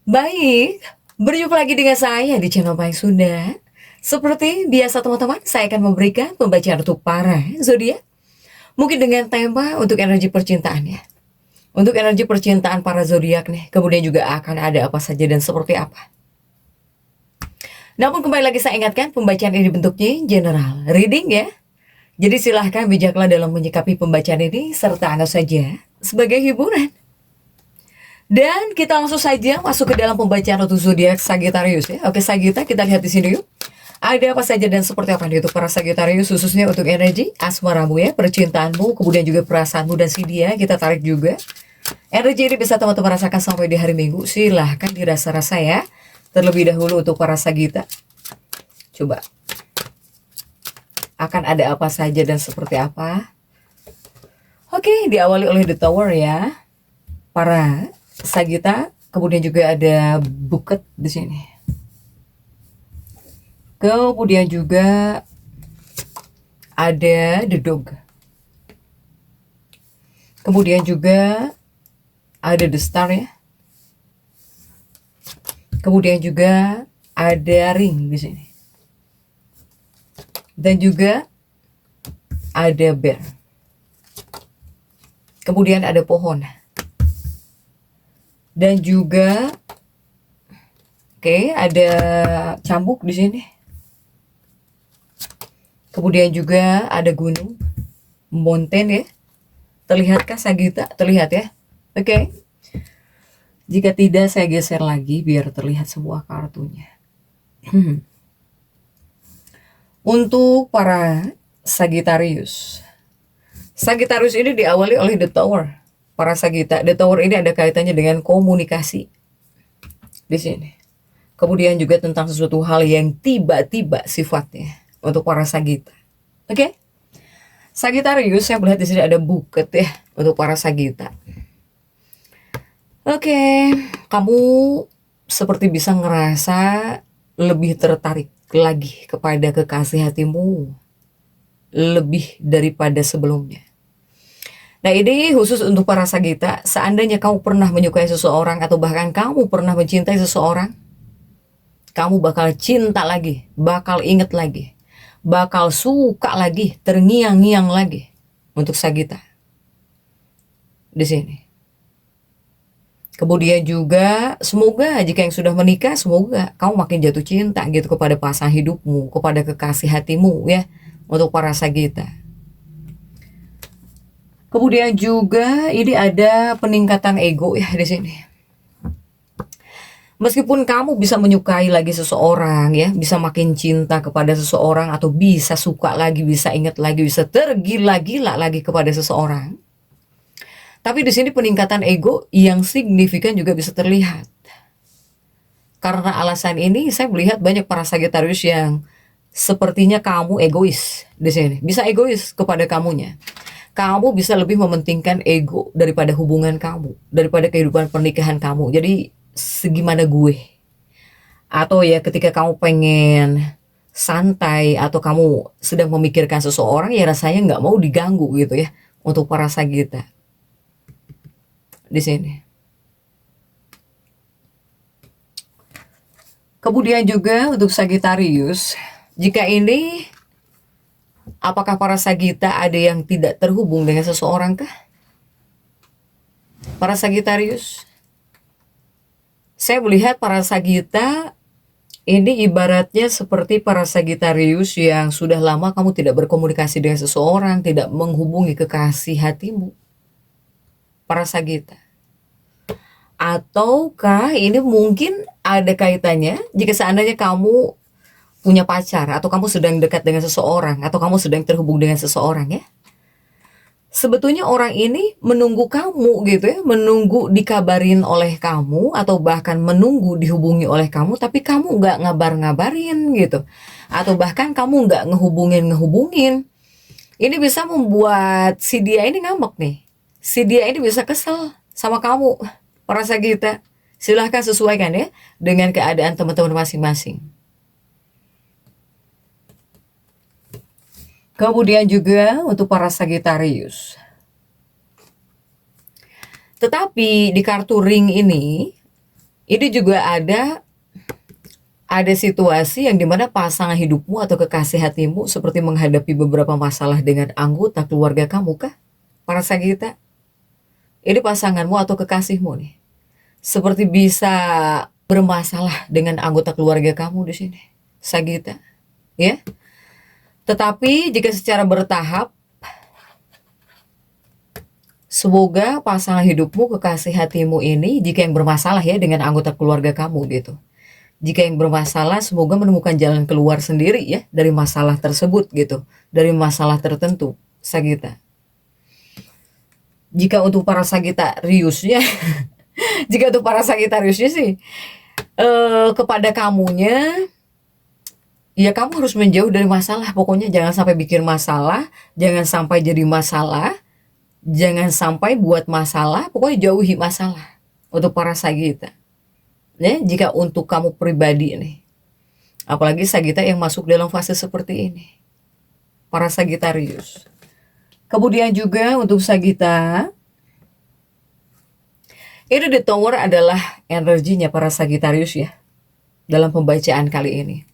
Baik, berjumpa lagi dengan saya di channel Baik Sunda. Seperti biasa teman-teman, saya akan memberikan pembacaan untuk para zodiak. Mungkin dengan tema untuk energi percintaannya. Untuk energi percintaan para zodiak nih, kemudian juga akan ada apa saja dan seperti apa. Namun kembali lagi saya ingatkan, pembacaan ini bentuknya general reading ya. Jadi silahkan bijaklah dalam menyikapi pembacaan ini serta anggap saja sebagai hiburan. Dan kita langsung saja masuk ke dalam pembacaan untuk zodiak Sagittarius ya. Oke Sagitta, kita lihat di sini yuk. Ada apa saja dan seperti apa nih untuk para Sagittarius, khususnya untuk energi asmaramu ya, percintaanmu, kemudian juga perasaanmu dan si dia. Kita tarik juga. Energi ini bisa teman-teman rasakan sampai di hari Minggu. Silahkan dirasa-rasa ya. Terlebih dahulu untuk para Sagitta. Coba. Akan ada apa saja dan seperti apa. Oke, diawali oleh The Tower ya. Para Sagitta, kemudian juga ada Buket di sini. Kemudian juga ada The Dog. Kemudian juga ada The Star ya. Kemudian juga ada Ring di sini. Dan juga ada Bear. Kemudian ada pohon. Dan juga ada cambuk di sini. Kemudian juga ada gunung, mountain ya. Terlihatkah Sagitta? Terlihat ya. Oke. Jika tidak saya geser lagi biar terlihat semua kartunya. Untuk para Sagittarius. Sagittarius ini diawali oleh The Tower. Para Sagitta, The Tower ini ada kaitannya dengan komunikasi di sini. Kemudian juga tentang sesuatu hal yang tiba-tiba sifatnya untuk para Sagitta. Oke? Sagittarius, saya melihat di sini ada Buket ya untuk para Sagitta. Oke, kamu seperti bisa ngerasa lebih tertarik lagi kepada kekasih hatimu lebih daripada sebelumnya. Nah ini khusus untuk para Sagitta, seandainya kamu pernah menyukai seseorang atau bahkan kamu pernah mencintai seseorang, kamu bakal cinta lagi, bakal inget lagi, bakal suka lagi, terngiang-ngiang lagi untuk Sagitta di sini. Kemudian juga semoga jika yang sudah menikah, semoga kamu makin jatuh cinta gitu kepada pasangan hidupmu, kepada kekasih hatimu ya, untuk para Sagitta. Kemudian juga ini ada peningkatan ego ya di sini. Meskipun kamu bisa menyukai lagi seseorang ya, bisa makin cinta kepada seseorang atau bisa suka lagi, bisa ingat lagi, bisa tergila-gila lagi kepada seseorang. Tapi di sini peningkatan ego yang signifikan juga bisa terlihat. Karena alasan ini saya melihat banyak para Sagittarius yang sepertinya kamu egois di sini. Bisa egois kepada kamunya. Kamu bisa lebih mementingkan ego daripada hubungan kamu, daripada kehidupan pernikahan kamu. Jadi segimana gue? Atau ya ketika kamu pengen santai atau kamu sedang memikirkan seseorang ya rasanya nggak mau diganggu gitu ya untuk para Sagitta di sini. Kemudian juga untuk Sagittarius, jika ini apakah para Sagitta ada yang tidak terhubung dengan seseorang kah? Para Sagittarius, saya melihat para Sagitta ini ibaratnya seperti para Sagittarius yang sudah lama kamu tidak berkomunikasi dengan seseorang, tidak menghubungi kekasih hatimu. Para Sagitta. Ataukah ini mungkin ada kaitannya jika seandainya kamu punya pacar atau kamu sedang dekat dengan seseorang atau kamu sedang terhubung dengan seseorang ya. Sebetulnya orang ini menunggu kamu gitu ya, menunggu dikabarin oleh kamu atau bahkan menunggu dihubungi oleh kamu, tapi kamu nggak ngabar-ngabarin gitu. Atau bahkan kamu nggak ngehubungin. Ini bisa membuat si dia ini ngambek nih. Si dia ini bisa kesel sama kamu, para Sagitta. Silahkan sesuaikan ya dengan keadaan teman-teman masing-masing. Kemudian juga untuk para Sagittarius. Tetapi di kartu ring ini Ini juga ada situasi yang dimana pasangan hidupmu atau kekasih hatimu seperti menghadapi beberapa masalah dengan anggota keluarga kamu kah? Para Sagita, ini pasanganmu atau kekasihmu nih, seperti bisa bermasalah dengan anggota keluarga kamu di sini, Sagita, ya. Tetapi jika secara bertahap, semoga pasangan hidupmu, kekasih hatimu ini, jika yang bermasalah ya dengan anggota keluarga kamu gitu, jika yang bermasalah semoga menemukan jalan keluar sendiri ya dari masalah tersebut gitu, dari masalah tertentu, Sagita. Jika untuk para Sagitariusnya, jika untuk para Sagitariusnya sih, kepada kamunya, ya kamu harus menjauh dari masalah. Pokoknya jangan sampai bikin masalah, jangan sampai jadi masalah, jangan sampai buat masalah, pokoknya jauhi masalah untuk para Sagita. Ya, jika untuk kamu pribadi nih, apalagi Sagita yang masuk dalam fase seperti ini, para Sagitarius. Kemudian juga untuk Sagita, ini the Tower adalah energinya para Sagitarius ya, dalam pembacaan kali ini.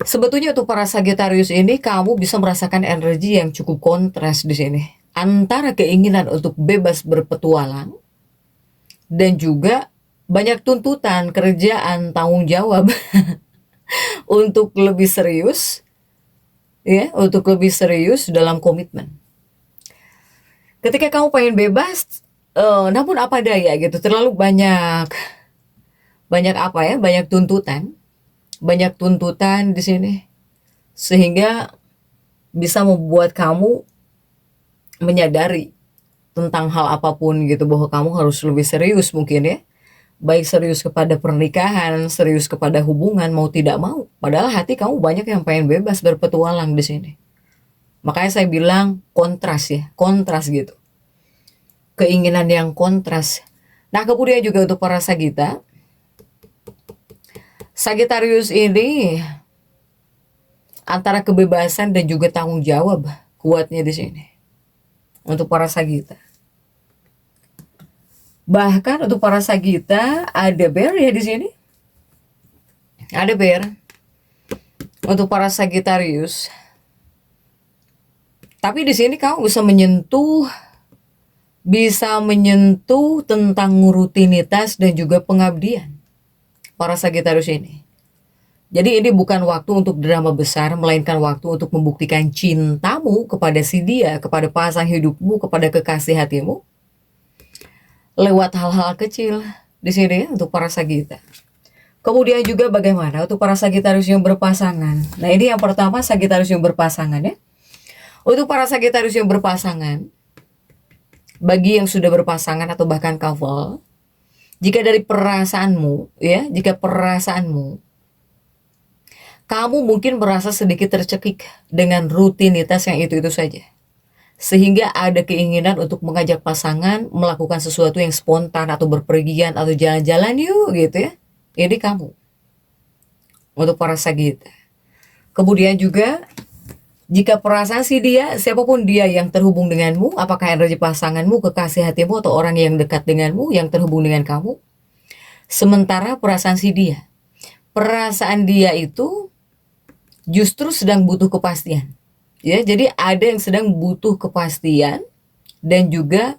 Sebetulnya untuk para Sagitarius ini, kamu bisa merasakan energi yang cukup kontras di sini, antara keinginan untuk bebas berpetualang dan juga banyak tuntutan, kerjaan, tanggung jawab untuk lebih serius, ya, untuk lebih serius dalam komitmen. Ketika kamu pengen bebas, namun apa daya gitu, terlalu banyak apa ya, banyak tuntutan di sini, sehingga bisa membuat kamu menyadari tentang hal apapun gitu, bahwa kamu harus lebih serius mungkin ya. Baik serius kepada pernikahan, serius kepada hubungan, mau tidak mau. Padahal hati kamu banyak yang pengen bebas berpetualang di sini. Makanya saya bilang kontras ya, kontras gitu. Keinginan yang kontras. Nah kemudian juga untuk para Sagita, Sagitarius ini antara kebebasan dan juga tanggung jawab kuatnya di sini. Untuk para Sagita. Bahkan untuk para Sagita ada bear ya di sini. Ada bear. Untuk para Sagitarius. Tapi di sini kamu bisa menyentuh tentang rutinitas dan juga pengabdian para Sagitarius ini. Jadi ini bukan waktu untuk drama besar, melainkan waktu untuk membuktikan cintamu kepada si dia, kepada pasangan hidupmu, kepada kekasih hatimu, lewat hal-hal kecil di sini ya, untuk para Sagita. Kemudian juga bagaimana untuk para Sagitarius yang berpasangan. Nah ini yang pertama, Sagitarius yang berpasangan ya. Untuk para Sagitarius yang berpasangan, bagi yang sudah berpasangan atau bahkan couple, jika dari perasaanmu ya, jika perasaanmu kamu mungkin merasa sedikit tercekik dengan rutinitas yang itu-itu saja, sehingga ada keinginan untuk mengajak pasangan melakukan sesuatu yang spontan atau berpergian atau jalan-jalan yuk gitu ya. Ini kamu untuk para Sagita. Kemudian juga jika perasaan si dia, siapapun dia yang terhubung denganmu, apakah energi pasanganmu, kekasih hatimu, atau orang yang dekat denganmu yang terhubung dengan kamu, sementara perasaan si dia, perasaan dia itu justru sedang butuh kepastian. Ya, jadi ada yang sedang butuh kepastian dan juga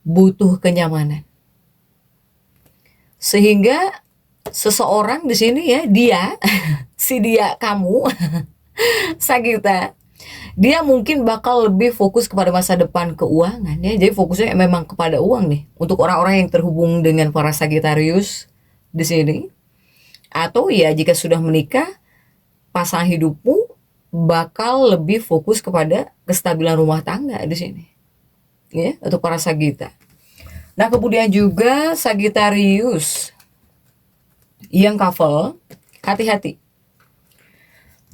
butuh kenyamanan. Sehingga seseorang di sini ya, dia si dia kamu Sagita, dia mungkin bakal lebih fokus kepada masa depan keuangan ya. Jadi fokusnya memang kepada uang nih untuk orang-orang yang terhubung dengan para Sagitarius di sini. Atau ya jika sudah menikah, pasangan hidupmu bakal lebih fokus kepada kestabilan rumah tangga di sini. Ya, untuk para Sagita. Nah, kemudian juga Sagitarius yang couple, hati-hati.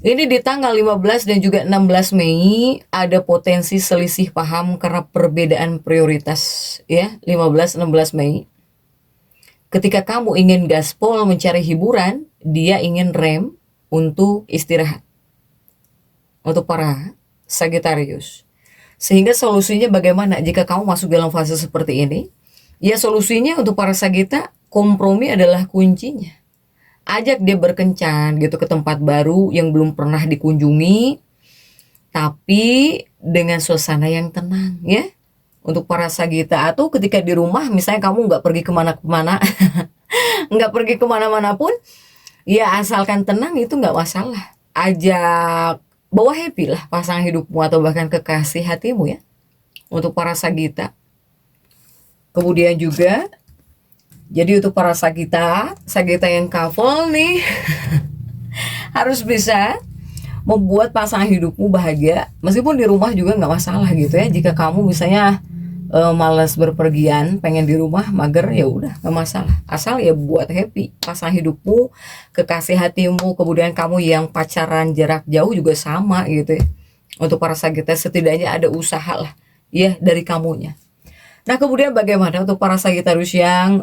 Ini di tanggal 15 dan juga 16 Mei ada potensi selisih paham karena perbedaan prioritas ya, 15-16 Mei. Ketika kamu ingin gaspol mencari hiburan, dia ingin rem untuk istirahat. Untuk para Sagitarius. Sehingga solusinya bagaimana jika kamu masuk dalam fase seperti ini? Ya solusinya untuk para Sagita, kompromi adalah kuncinya. Ajak dia berkencan gitu ke tempat baru yang belum pernah dikunjungi, tapi dengan suasana yang tenang ya. Untuk para Sagita, atau ketika di rumah misalnya kamu nggak pergi kemana-kemana, nggak pergi kemana-mana pun, ya asalkan tenang itu nggak masalah. Ajak bawa happy lah pasangan hidupmu atau bahkan kekasih hatimu ya. Untuk para Sagita. Kemudian juga, jadi untuk para Sagita, Sagita yang couple nih, harus bisa membuat pasangan hidupmu bahagia. Meskipun di rumah juga nggak masalah gitu ya. Jika kamu misalnya malas berpergian, pengen di rumah, mager, ya udah nggak masalah. Asal ya buat happy pasangan hidupmu, kekasih hatimu. Kemudian kamu yang pacaran jarak jauh juga sama gitu ya. Untuk para Sagita setidaknya ada usaha lah ya dari kamunya. Nah, kemudian bagaimana untuk para Sagitarius yang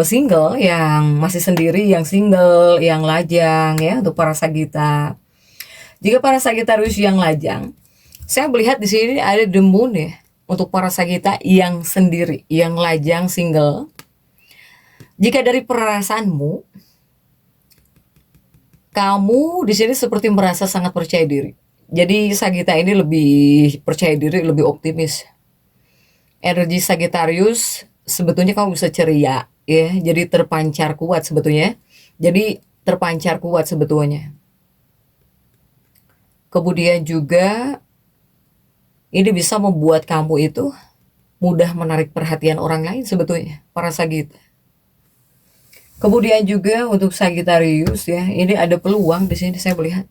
single, yang masih sendiri, yang single, yang lajang ya, untuk para Sagita. Jika para Sagitarius yang lajang, saya melihat di sini ada the moon ya, untuk para Sagita yang sendiri, yang lajang, single. Jika dari perasaanmu, kamu di sini seperti merasa sangat percaya diri. Jadi Sagita ini lebih percaya diri, lebih optimis. Energi Sagittarius sebetulnya kamu bisa ceria ya, jadi terpancar kuat sebetulnya. Jadi terpancar kuat sebetulnya. Kemudian juga ini bisa membuat kamu itu mudah menarik perhatian orang lain sebetulnya, para Sagita. Kemudian juga untuk Sagittarius ya, ini ada peluang di sini saya melihat.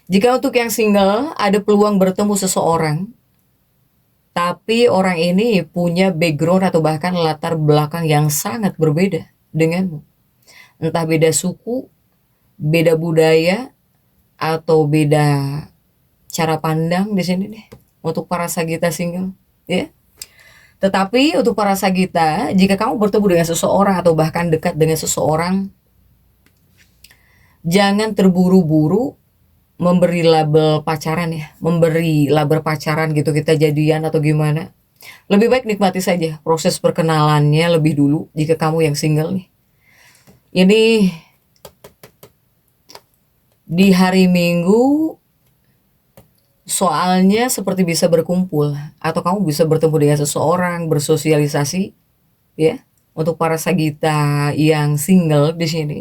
Jika untuk yang single ada peluang bertemu seseorang, tapi orang ini punya background atau bahkan latar belakang yang sangat berbeda denganmu. Entah beda suku, beda budaya, atau beda cara pandang di sini nih. Untuk para Sagita single, ya. Tetapi untuk para Sagita, jika kamu bertemu dengan seseorang atau bahkan dekat dengan seseorang, jangan terburu-buru memberi label pacaran ya, memberi label pacaran gitu, kita jadian atau gimana. Lebih baik nikmati saja proses perkenalannya lebih dulu jika kamu yang single nih. Ini di hari Minggu soalnya seperti bisa berkumpul atau kamu bisa bertemu dengan seseorang, bersosialisasi ya. Untuk para Sagita yang single di sini,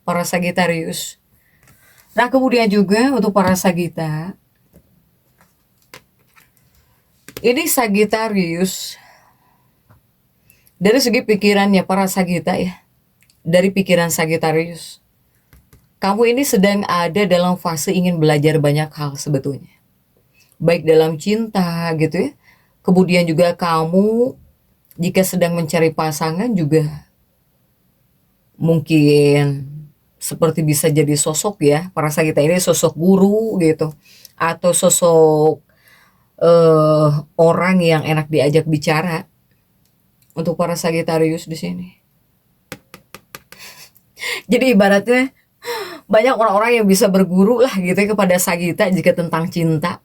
para Sagitarius. Nah, kemudian juga untuk para Sagita, ini Sagitarius dari segi pikirannya para Sagita ya, dari pikiran Sagitarius, kamu ini sedang ada dalam fase ingin belajar banyak hal sebetulnya, baik dalam cinta gitu ya. Kemudian juga kamu jika sedang mencari pasangan juga mungkin seperti bisa jadi sosok ya, para Sagita ini sosok guru gitu, atau sosok orang yang enak diajak bicara. Untuk para Sagitarius di sini. Jadi ibaratnya banyak orang-orang yang bisa berguru lah gitu ya kepada Sagita jika tentang cinta.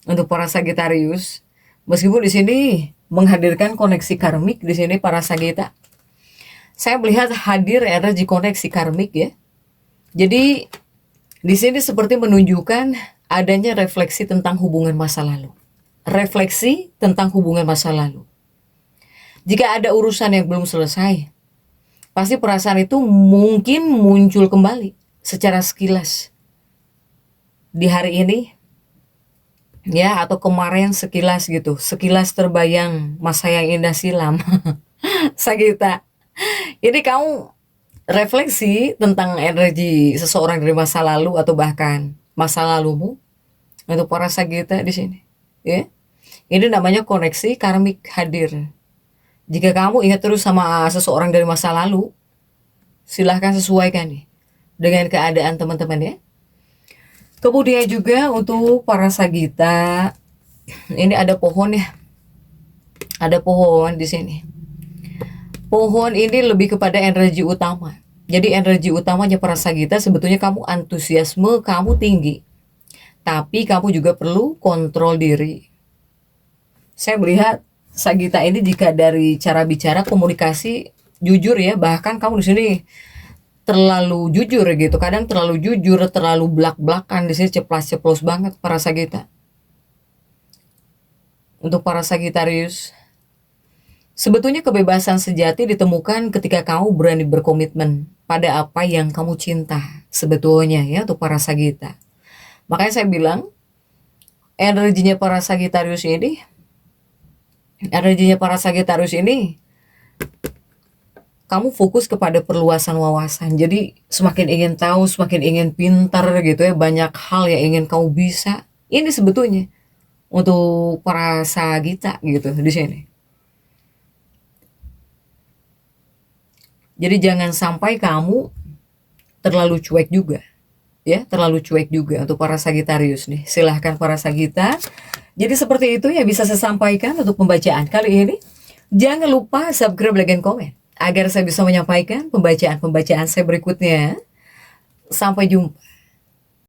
Untuk para Sagitarius, meskipun di sini menghadirkan koneksi karmik di sini para Sagita. Saya melihat hadir energi koneksi karmik ya. Jadi di sini seperti menunjukkan adanya refleksi tentang hubungan masa lalu. Refleksi tentang hubungan masa lalu. Jika ada urusan yang belum selesai, pasti perasaan itu mungkin muncul kembali secara sekilas. Di hari ini, ya, atau kemarin sekilas gitu. Sekilas terbayang masa yang indah silam. Sagita. Jadi kamu refleksi tentang energi seseorang dari masa lalu atau bahkan masa lalumu. Untuk para Sagita di sini, ya. Ini namanya koneksi karmik hadir. Jika kamu ingat terus sama seseorang dari masa lalu, silahkan sesuaikan nih dengan keadaan teman-teman ya. Kemudian juga untuk para Sagita, ini ada pohon ya. Ada pohon di sini. Pohon ini lebih kepada energi utama. Jadi energi utamanya para Sagita sebetulnya kamu antusiasme kamu tinggi. Tapi kamu juga perlu kontrol diri. Saya melihat Sagita ini jika dari cara bicara komunikasi jujur ya, bahkan kamu di sini terlalu jujur gitu. Kadang terlalu jujur, terlalu blak-blakan di sini, ceplas-ceplos banget para Sagita. Untuk para Sagitarius, sebetulnya kebebasan sejati ditemukan ketika kamu berani berkomitmen pada apa yang kamu cinta sebetulnya ya, untuk para Sagita. Makanya saya bilang energinya para Sagitarius ini, kamu fokus kepada perluasan wawasan. Jadi semakin ingin tahu, semakin ingin pintar gitu ya, banyak hal yang ingin kamu bisa. Ini sebetulnya untuk para Sagita gitu di sini. Jadi jangan sampai kamu terlalu cuek juga. Ya, terlalu cuek juga untuk para Sagitarius nih. Silahkan para Sagita. Jadi seperti itu ya bisa saya sampaikan untuk pembacaan kali ini. Jangan lupa subscribe, like, dan komen agar saya bisa menyampaikan pembacaan-pembacaan saya berikutnya. Sampai jumpa.